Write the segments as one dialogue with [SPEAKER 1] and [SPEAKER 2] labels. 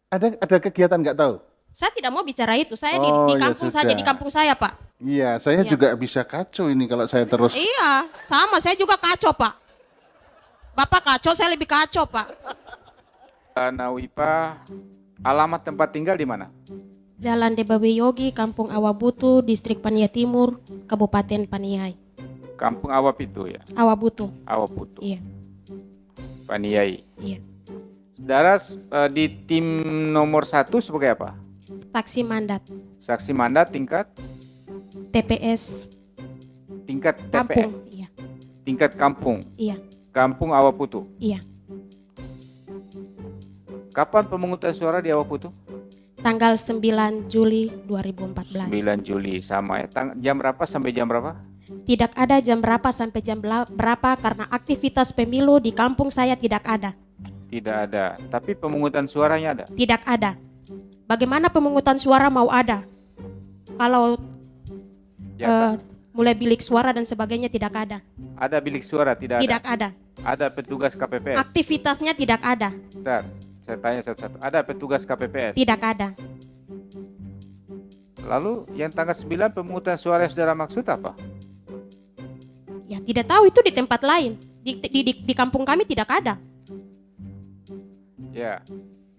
[SPEAKER 1] Ada kegiatan nggak tahu?
[SPEAKER 2] Saya tidak mau bicara itu. Saya di
[SPEAKER 1] Oh ya
[SPEAKER 2] kampung saja, di
[SPEAKER 1] sudah.
[SPEAKER 2] kampung saya, Pak.
[SPEAKER 1] Iya, saya
[SPEAKER 2] Iya.
[SPEAKER 1] juga bisa kacau ini kalau saya terus.
[SPEAKER 2] Iya, sama. Saya juga kacau, Pak. Bapak kacau, saya lebih kacau, Pak.
[SPEAKER 3] Nawipa, alamat tempat tinggal di mana?
[SPEAKER 2] Jalan Debawi Yogi, Kampung Awabutu, Distrik Paniai Timur, Kabupaten Paniai.
[SPEAKER 3] Kampung Awap itu ya,
[SPEAKER 2] Awabutu.
[SPEAKER 3] Awaputu,
[SPEAKER 2] Iya,
[SPEAKER 3] Paniai.
[SPEAKER 2] iya.
[SPEAKER 3] Saudara di tim nomor 1 sebagai apa?
[SPEAKER 2] Taksi mandat.
[SPEAKER 3] Saksi mandat tingkat
[SPEAKER 2] TPS
[SPEAKER 3] TPS,
[SPEAKER 2] kampung. Iya,
[SPEAKER 3] tingkat kampung,
[SPEAKER 2] iya,
[SPEAKER 3] Kampung Awaputu.
[SPEAKER 2] iya.
[SPEAKER 3] Kapan pemungutan suara di Awaputu?
[SPEAKER 2] Tanggal 9 Juli 2014.
[SPEAKER 3] 9 Juli sama ya. Jam berapa sampai jam berapa?
[SPEAKER 2] Tidak ada jam berapa sampai jam berapa karena aktivitas pemilu di kampung saya tidak ada.
[SPEAKER 3] Tidak ada. Tapi pemungutan suaranya ada.
[SPEAKER 2] Tidak ada. Bagaimana pemungutan suara mau ada? Kalau
[SPEAKER 3] Ya,
[SPEAKER 2] mulai bilik suara dan sebagainya tidak ada.
[SPEAKER 3] ada bilik suara, tidak ada.
[SPEAKER 2] Tidak ada.
[SPEAKER 3] Ada petugas KPPS.
[SPEAKER 2] Aktivitasnya tidak ada.
[SPEAKER 3] Bentar, saya tanya satu-satu. Ada petugas KPPS.
[SPEAKER 2] Tidak ada.
[SPEAKER 3] Lalu yang tanggal 9 pemungutan suara yang saudara maksud apa?
[SPEAKER 2] Ya tidak tahu itu di tempat lain. Di kampung kami tidak ada.
[SPEAKER 3] Ya,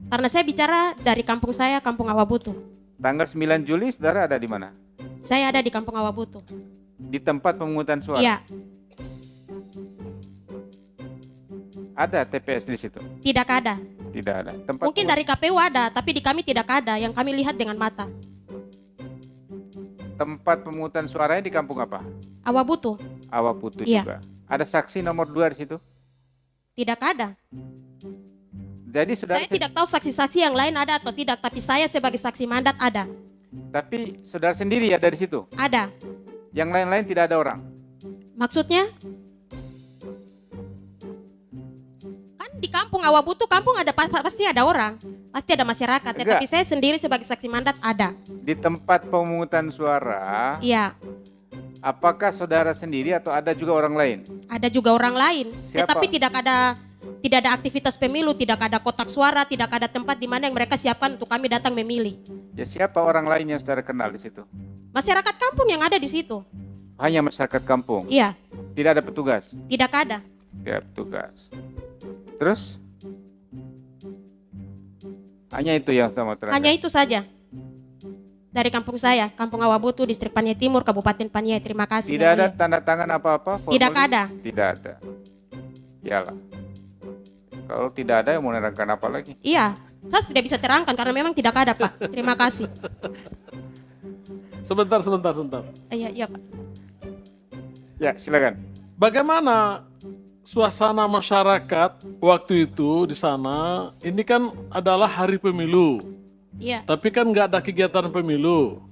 [SPEAKER 2] Karena saya bicara dari kampung saya, Kampung Awabutu.
[SPEAKER 3] tanggal 9 Juli saudara ada di mana?
[SPEAKER 2] Saya ada di Kampung Awabutu.
[SPEAKER 3] Di tempat pemungutan suara.
[SPEAKER 2] Iya,
[SPEAKER 3] Ada TPS di situ?
[SPEAKER 2] tidak ada.
[SPEAKER 3] Tidak ada.
[SPEAKER 2] Mungkin dari KPU ada, tapi di kami tidak ada yang kami lihat dengan mata.
[SPEAKER 3] tempat pemungutan suaranya di kampung apa?
[SPEAKER 2] Awabutu,
[SPEAKER 3] Awaputu
[SPEAKER 2] Iya.
[SPEAKER 3] juga. Ada saksi nomor 2 di situ?
[SPEAKER 2] tidak ada.
[SPEAKER 3] Jadi saudara,
[SPEAKER 2] Saya tidak tahu saksi-saksi yang lain ada atau tidak, tapi saya sebagai saksi mandat ada.
[SPEAKER 3] tapi saudara sendiri ada di situ.
[SPEAKER 2] Ada.
[SPEAKER 3] Yang lain-lain tidak ada orang.
[SPEAKER 2] Maksudnya? Kan di kampung Awabutu, kampung ada pasti ada orang, pasti ada masyarakat.
[SPEAKER 3] Enggak.
[SPEAKER 2] Tetapi saya sendiri sebagai saksi mandat ada.
[SPEAKER 3] Di tempat pemungutan suara,
[SPEAKER 2] Iya,
[SPEAKER 3] apakah saudara sendiri atau ada juga orang lain?
[SPEAKER 2] ada juga orang lain.
[SPEAKER 3] Siapa?
[SPEAKER 2] Tetapi tidak ada aktivitas pemilu, tidak ada kotak suara, tidak ada tempat di mana yang mereka siapkan untuk kami datang memilih.
[SPEAKER 3] Ya, siapa orang lain yang saudara kenal di situ?
[SPEAKER 2] Masyarakat kampung yang ada di situ.
[SPEAKER 3] Hanya masyarakat kampung.
[SPEAKER 2] Iya,
[SPEAKER 3] Tidak ada petugas.
[SPEAKER 2] tidak ada.
[SPEAKER 3] Tidak ada petugas. Terus? Hanya itu yang sama terakhir.
[SPEAKER 2] Hanya itu saja. Dari kampung saya, Kampung Awabutu, Distrik Paniai Timur, Kabupaten Paniai. Terima kasih.
[SPEAKER 3] Tidak
[SPEAKER 2] Yang
[SPEAKER 3] ada
[SPEAKER 2] mulia.
[SPEAKER 3] tanda tangan apa-apa?
[SPEAKER 2] Tidak
[SPEAKER 3] formulir?
[SPEAKER 2] ada.
[SPEAKER 3] Tidak ada. Iyalah. Kalau tidak ada, yang mau menerangkan apa lagi?
[SPEAKER 2] Iya, saya tidak bisa terangkan karena memang tidak ada, Pak. Terima kasih.
[SPEAKER 4] Sebentar.
[SPEAKER 2] Iya, iya, Pak.
[SPEAKER 3] Ya, silakan.
[SPEAKER 4] Bagaimana suasana masyarakat waktu itu di sana? Ini kan adalah hari pemilu,
[SPEAKER 2] Iya,
[SPEAKER 4] tapi kan nggak ada kegiatan pemilu.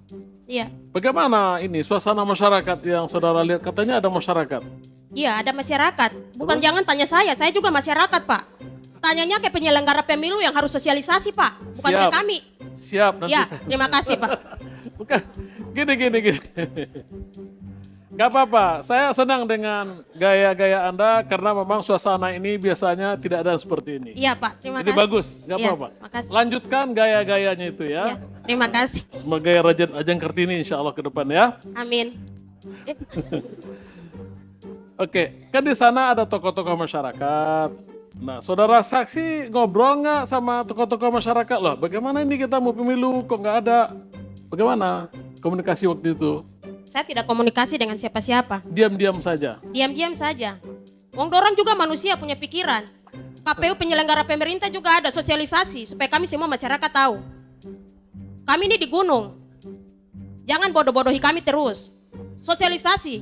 [SPEAKER 2] iya.
[SPEAKER 4] Bagaimana ini suasana masyarakat yang saudara lihat? Katanya ada masyarakat.
[SPEAKER 2] Iya, ada masyarakat. Bukan jangan tanya saya juga masyarakat, Pak. Tanyanya ke penyelenggara pemilu yang harus sosialisasi, Pak. Bukan ke
[SPEAKER 4] Siap.
[SPEAKER 2] kami.
[SPEAKER 4] Siap nanti.
[SPEAKER 2] Ya, terima kasih, Pak.
[SPEAKER 4] Bukan gini. Gak apa-apa, saya senang dengan gaya-gaya Anda karena memang suasana ini biasanya tidak ada seperti ini.
[SPEAKER 2] Iya, Pak. Terima
[SPEAKER 4] Jadi
[SPEAKER 2] kasih.
[SPEAKER 4] bagus, gak
[SPEAKER 2] Iya,
[SPEAKER 4] apa-apa.
[SPEAKER 2] makasih.
[SPEAKER 4] Lanjutkan gaya-gayanya itu
[SPEAKER 2] Iya,
[SPEAKER 4] ya.
[SPEAKER 2] terima kasih.
[SPEAKER 4] Sebagai Rajan Ajeng Kartini insya Allah ke depan ya.
[SPEAKER 2] Amin.
[SPEAKER 4] Oke, kan di sana ada tokoh-tokoh masyarakat. Nah, saudara saksi ngobrol nggak sama tokoh-tokoh masyarakat loh? Bagaimana ini kita mau pemilu kok nggak ada? Bagaimana komunikasi waktu itu?
[SPEAKER 2] Saya tidak komunikasi dengan siapa-siapa.
[SPEAKER 4] Diam-diam saja.
[SPEAKER 2] Diam-diam saja. Wong dorang juga manusia punya pikiran. KPU penyelenggara pemerintah juga ada sosialisasi supaya kami semua masyarakat tahu. Kami ini di gunung. Jangan bodoh-bodohi kami terus. Sosialisasi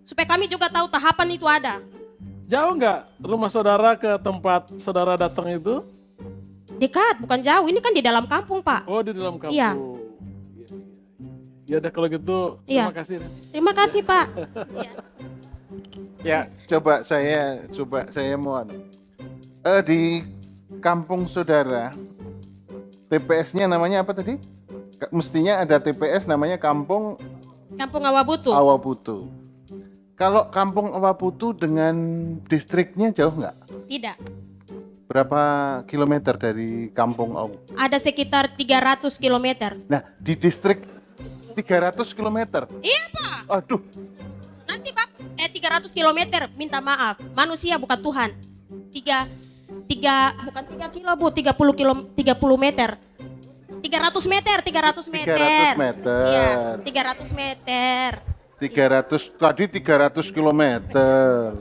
[SPEAKER 2] supaya kami juga tahu tahapan itu ada.
[SPEAKER 4] Jauh nggak rumah saudara ke tempat saudara datang itu?
[SPEAKER 2] Dekat, bukan jauh. Ini kan di dalam kampung, Pak.
[SPEAKER 4] Oh, di dalam kampung.
[SPEAKER 2] Iya.
[SPEAKER 4] Ya udah kalau gitu,
[SPEAKER 2] Iya.
[SPEAKER 4] terima kasih.
[SPEAKER 2] Terima kasih, Pak. Iya.
[SPEAKER 3] Ya,
[SPEAKER 1] Coba saya mohon. Di kampung saudara, TPS-nya namanya apa tadi? Mestinya ada TPS namanya Kampung
[SPEAKER 2] Kampung Awabutu.
[SPEAKER 1] Awaputu. Kalau Kampung Awaputu dengan distriknya jauh nggak?
[SPEAKER 2] Tidak.
[SPEAKER 1] berapa kilometer dari kampung Awu?
[SPEAKER 2] Ada sekitar 300 kilometer.
[SPEAKER 1] Nah, di distrik 300 kilometer.
[SPEAKER 2] Iya Pak.
[SPEAKER 1] Aduh,
[SPEAKER 2] Nanti Pak, 300 kilometer, minta maaf. Manusia bukan Tuhan. Bukan 3 kilo Bu, 30 meter. 300 meter, 300 meter.
[SPEAKER 1] 300 meter.
[SPEAKER 2] Iya, 300 meter.
[SPEAKER 1] 300, tadi 300 kilometer.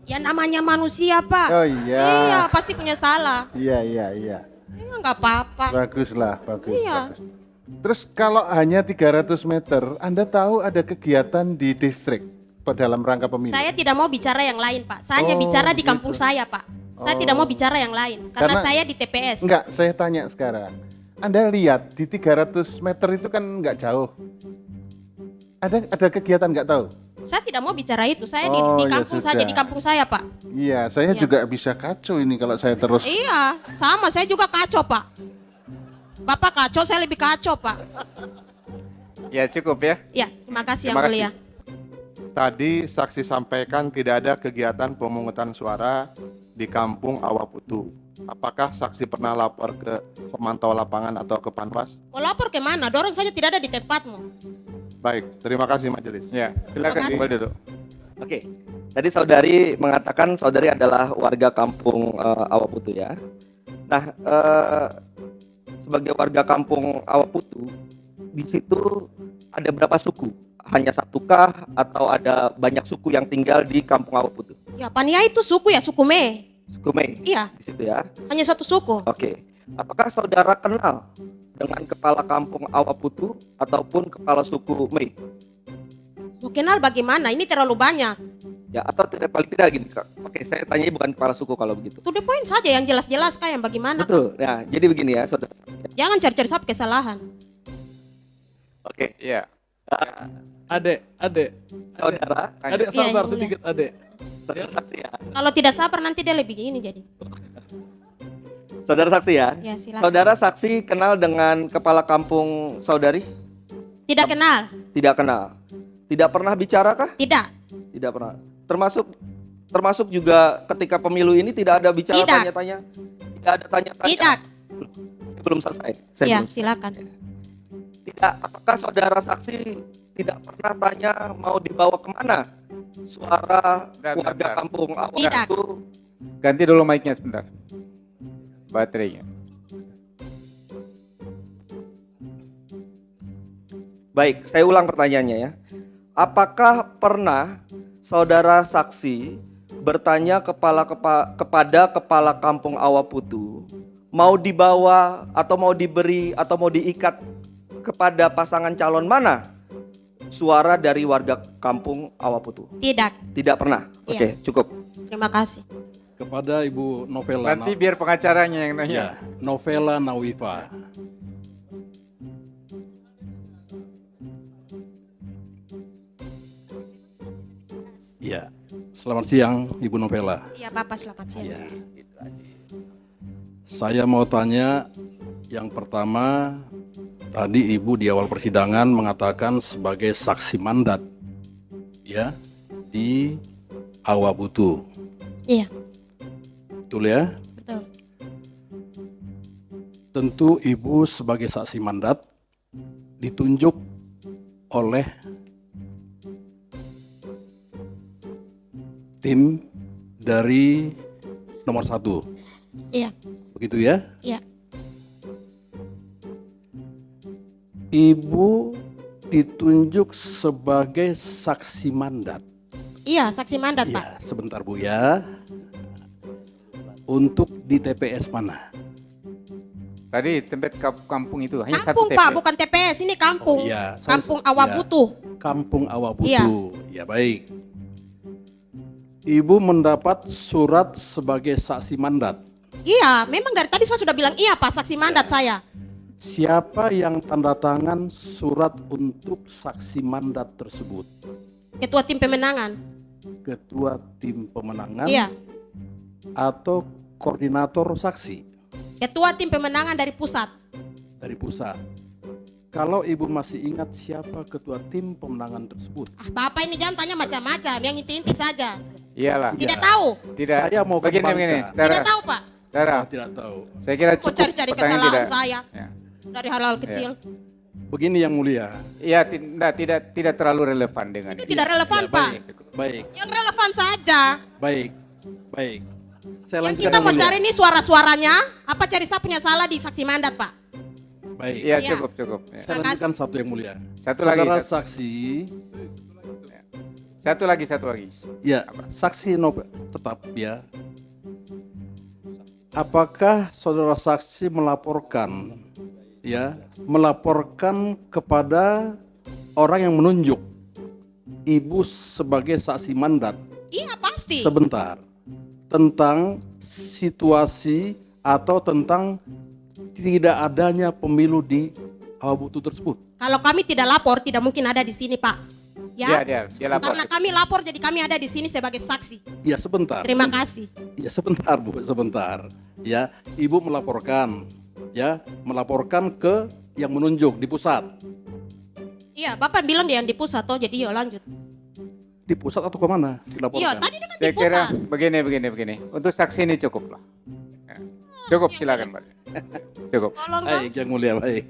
[SPEAKER 2] Ya namanya manusia Pak.
[SPEAKER 1] Oh iya.
[SPEAKER 2] Iya, pasti punya salah.
[SPEAKER 1] Iya.
[SPEAKER 2] Ya nggak apa-apa.
[SPEAKER 1] Bagus lah, bagus.
[SPEAKER 2] Iya.
[SPEAKER 1] Bagus. Terus kalau hanya 300 meter, Anda tahu ada kegiatan di distrik dalam rangka pemilu?
[SPEAKER 2] Saya tidak mau bicara yang lain Pak. Saya hanya
[SPEAKER 1] Oh,
[SPEAKER 2] bicara di
[SPEAKER 1] gitu.
[SPEAKER 2] kampung saya Pak. Saya
[SPEAKER 1] Oh.
[SPEAKER 2] tidak mau bicara yang lain. Karena saya di TPS.
[SPEAKER 1] Enggak, saya tanya sekarang. Anda lihat di 300 meter itu kan enggak jauh. Ada kegiatan enggak tahu?
[SPEAKER 2] Saya tidak mau bicara itu. Saya
[SPEAKER 1] Oh,
[SPEAKER 2] di
[SPEAKER 1] ya
[SPEAKER 2] kampung saja,
[SPEAKER 1] sudah.
[SPEAKER 2] di kampung saya Pak.
[SPEAKER 1] Iya, saya
[SPEAKER 2] Iya.
[SPEAKER 1] juga bisa kacau ini kalau saya terus.
[SPEAKER 2] Iya, sama saya juga kacau Pak. Bapak kacau, saya lebih kacau Pak.
[SPEAKER 3] Ya cukup ya.
[SPEAKER 2] Ya, terima kasih
[SPEAKER 3] Terima
[SPEAKER 2] yang
[SPEAKER 3] kasih.
[SPEAKER 2] mulia.
[SPEAKER 5] Tadi saksi sampaikan tidak ada kegiatan pemungutan suara di kampung Awaputu. Apakah saksi pernah lapor ke pemantau lapangan atau ke Panwas?
[SPEAKER 2] Mau lapor kemana? Dorong saja tidak ada di tempatmu.
[SPEAKER 5] Baik, terima kasih majelis.
[SPEAKER 3] Ya, silakan
[SPEAKER 2] Terima kasih.
[SPEAKER 3] kembali duduk.
[SPEAKER 6] Oke, tadi saudari mengatakan saudari adalah warga kampung Awaputu ya. Nah, sebagai warga kampung Awaputu, di situ ada berapa suku? Hanya satukah atau ada banyak suku yang tinggal di kampung Awaputu?
[SPEAKER 2] Ya, Pania itu suku ya, suku Me.
[SPEAKER 6] Suku Mei
[SPEAKER 2] Iya,
[SPEAKER 6] di situ ya.
[SPEAKER 2] hanya satu suku.
[SPEAKER 6] Oke, apakah saudara kenal dengan kepala kampung Awaputu ataupun kepala suku Mei?
[SPEAKER 2] Mau kenal bagaimana? Ini terlalu banyak.
[SPEAKER 6] Ya, atau tidak paling tidak gini Kak. Oke, saya tanya bukan kepala suku kalau begitu.
[SPEAKER 2] To the point saja yang jelas-jelas Kak, yang bagaimana Kak.
[SPEAKER 6] Betul. Nah, jadi begini ya, saudara.
[SPEAKER 2] Jangan cari-cari satu kesalahan.
[SPEAKER 6] Oke,
[SPEAKER 3] Ya,
[SPEAKER 4] Adek,
[SPEAKER 6] saudara,
[SPEAKER 4] adek
[SPEAKER 2] Iya,
[SPEAKER 4] sabar
[SPEAKER 2] iya.
[SPEAKER 4] sedikit adek.
[SPEAKER 6] saudara saksi ya.
[SPEAKER 2] Kalau tidak sabar nanti dia lebih gini jadi.
[SPEAKER 6] Saudara saksi ya.
[SPEAKER 2] Ya, silakan.
[SPEAKER 6] Saudara saksi kenal dengan kepala kampung saudari?
[SPEAKER 2] Tidak kenal?
[SPEAKER 6] Tidak kenal. Tidak pernah bicara kah?
[SPEAKER 2] Tidak.
[SPEAKER 6] Tidak pernah. Termasuk juga ketika pemilu ini tidak ada bicara
[SPEAKER 2] Tidak.
[SPEAKER 6] tanya-tanya. Tidak ada tanya-tanya.
[SPEAKER 2] Tidak.
[SPEAKER 6] Saya belum selesai.
[SPEAKER 2] Ya, silakan.
[SPEAKER 6] Tidak. Apakah saudara saksi tidak pernah tanya mau dibawa kemana suara
[SPEAKER 3] Bentar,
[SPEAKER 6] warga
[SPEAKER 3] bentar.
[SPEAKER 6] kampung awal
[SPEAKER 2] Tidak.
[SPEAKER 6] itu?
[SPEAKER 3] ganti dulu mic-nya sebentar. Baterainya.
[SPEAKER 6] Baik, saya ulang pertanyaannya ya. Apakah pernah saudara saksi bertanya kepada kepala kampung Awaputu mau dibawa atau mau diberi atau mau diikat kepada pasangan calon mana suara dari warga kampung Awaputu?
[SPEAKER 2] Tidak.
[SPEAKER 6] Tidak pernah.
[SPEAKER 2] Iya.
[SPEAKER 6] Oke, cukup.
[SPEAKER 2] Terima kasih.
[SPEAKER 7] Kepada Ibu Novela
[SPEAKER 3] Nanti biar pengacaranya yang nanya.
[SPEAKER 7] ya, Novela Nawifa. Ya, selamat siang Ibu Novela.
[SPEAKER 2] Iya, Bapak selamat siang.
[SPEAKER 7] Ya. Saya mau tanya yang pertama, tadi Ibu di awal persidangan mengatakan sebagai saksi mandat ya di Awabutu.
[SPEAKER 2] Iya,
[SPEAKER 7] Betul ya?
[SPEAKER 2] betul.
[SPEAKER 7] Tentu Ibu sebagai saksi mandat ditunjuk oleh tim dari nomor 1.
[SPEAKER 2] Iya,
[SPEAKER 7] Begitu ya?
[SPEAKER 2] iya.
[SPEAKER 7] Ibu ditunjuk sebagai saksi mandat.
[SPEAKER 2] Iya, saksi mandat, Pak.
[SPEAKER 7] Iya, sebentar Bu ya. Untuk di TPS mana?
[SPEAKER 3] Tadi tempat kampung itu hanya satu
[SPEAKER 2] Kampung, Pak,
[SPEAKER 3] TPS.
[SPEAKER 2] bukan TPS. Ini kampung.
[SPEAKER 7] Oh, iya.
[SPEAKER 2] Kampung
[SPEAKER 7] Iya.
[SPEAKER 2] Awabutu.
[SPEAKER 7] Kampung Awabutu.
[SPEAKER 2] Iya.
[SPEAKER 7] Ya baik. Ibu mendapat surat sebagai saksi mandat.
[SPEAKER 2] Iya, memang dari tadi saya sudah bilang iya, Pak, saksi mandat saya.
[SPEAKER 7] Siapa yang tanda tangan surat untuk saksi mandat tersebut?
[SPEAKER 2] Ketua tim pemenangan.
[SPEAKER 7] Ketua tim pemenangan
[SPEAKER 2] Iya,
[SPEAKER 7] atau koordinator saksi
[SPEAKER 2] ketua tim pemenangan dari pusat.
[SPEAKER 7] dari pusat? Kalau Ibu masih ingat siapa ketua tim pemenangan tersebut?
[SPEAKER 2] Bapak ini jangan tanya macam-macam, yang inti-inti saja.
[SPEAKER 3] Iyalah.
[SPEAKER 2] Tidak
[SPEAKER 7] Iya.
[SPEAKER 2] tahu.
[SPEAKER 3] Tidak.
[SPEAKER 7] Saya mau
[SPEAKER 3] begini
[SPEAKER 7] kembangkan.
[SPEAKER 3] begini.
[SPEAKER 2] Tidak tahu, Pak.
[SPEAKER 3] Saudara,
[SPEAKER 7] Tidak tahu.
[SPEAKER 3] saya kira
[SPEAKER 2] Kok
[SPEAKER 3] cukup
[SPEAKER 2] cari-cari
[SPEAKER 3] pertanyaan
[SPEAKER 2] kesalahan
[SPEAKER 3] tidak.
[SPEAKER 2] saya
[SPEAKER 3] Ya.
[SPEAKER 2] dari hal-hal kecil?
[SPEAKER 7] Begini yang mulia.
[SPEAKER 3] Iya, tidak terlalu relevan dengan
[SPEAKER 2] Itu
[SPEAKER 3] ini.
[SPEAKER 2] tidak relevan,
[SPEAKER 7] Ya,
[SPEAKER 2] Pak.
[SPEAKER 7] Baik,
[SPEAKER 2] Yang relevan saja.
[SPEAKER 7] baik, baik. Saya
[SPEAKER 2] Yang
[SPEAKER 7] lanjutkan
[SPEAKER 2] kita
[SPEAKER 7] yang
[SPEAKER 2] mau
[SPEAKER 7] mulia.
[SPEAKER 2] cari ini suara-suaranya, apa cari saya punya salah di saksi mandat, Pak?
[SPEAKER 7] Baik.
[SPEAKER 3] Iya,
[SPEAKER 2] Iya.
[SPEAKER 3] cukup. Ya.
[SPEAKER 7] Saya lanjutkan satu yang mulia.
[SPEAKER 3] Satu lagi,
[SPEAKER 7] Saudara
[SPEAKER 3] satu.
[SPEAKER 7] saksi,
[SPEAKER 3] Satu lagi.
[SPEAKER 7] ya, saksi tetap ya. Apakah saudara saksi melaporkan kepada orang yang menunjuk ibu sebagai saksi mandat
[SPEAKER 2] Iya, pasti.
[SPEAKER 7] sebentar tentang situasi atau tentang tidak adanya pemilu di Awabutu tersebut?
[SPEAKER 2] Kalau kami tidak lapor, tidak mungkin ada di sini, Pak. Ya,
[SPEAKER 3] Dia lapor.
[SPEAKER 2] karena kami lapor, jadi kami ada di sini sebagai saksi.
[SPEAKER 7] Ya sebentar.
[SPEAKER 2] Terima kasih.
[SPEAKER 7] Ya sebentar Bu, sebentar. Ya, Ibu melaporkan ke yang menunjuk di pusat.
[SPEAKER 2] Iya, Bapak bilang dia yang di pusat, toh, jadi yuk lanjut.
[SPEAKER 7] Di pusat atau kemana dilaporkan?
[SPEAKER 2] Iya, tadi dia kan di
[SPEAKER 3] Saya kira
[SPEAKER 2] pusat.
[SPEAKER 3] begini. Untuk saksi ini cukup lah. Ya. Cukup, silakan Pak. Cukup.
[SPEAKER 2] Tolong, Bang.
[SPEAKER 7] Baik, yang mulia, baik.